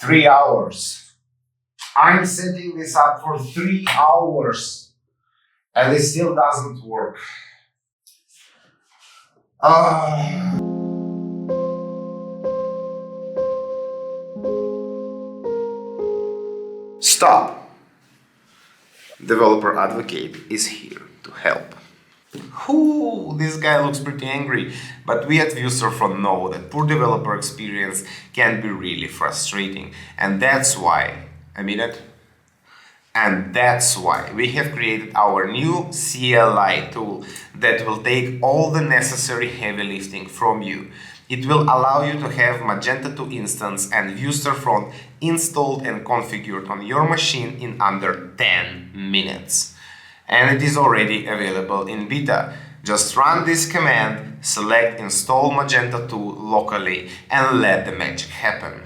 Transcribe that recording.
3 hours. I'm setting this up for 3 hours and it still doesn't work. Stop. Developer Advocate is here to help. This guy looks pretty angry, but we at Vue Storefront know that poor developer experience can be really frustrating, and that's why, that's why we have created our new CLI tool that will take all the necessary heavy lifting from you. It will allow you to have Magento 2 instance and Vue Storefront installed and configured on your machine in under 10 minutes. And it is already available in beta. Just run this command, select Install Magento 2 locally, and let the magic happen.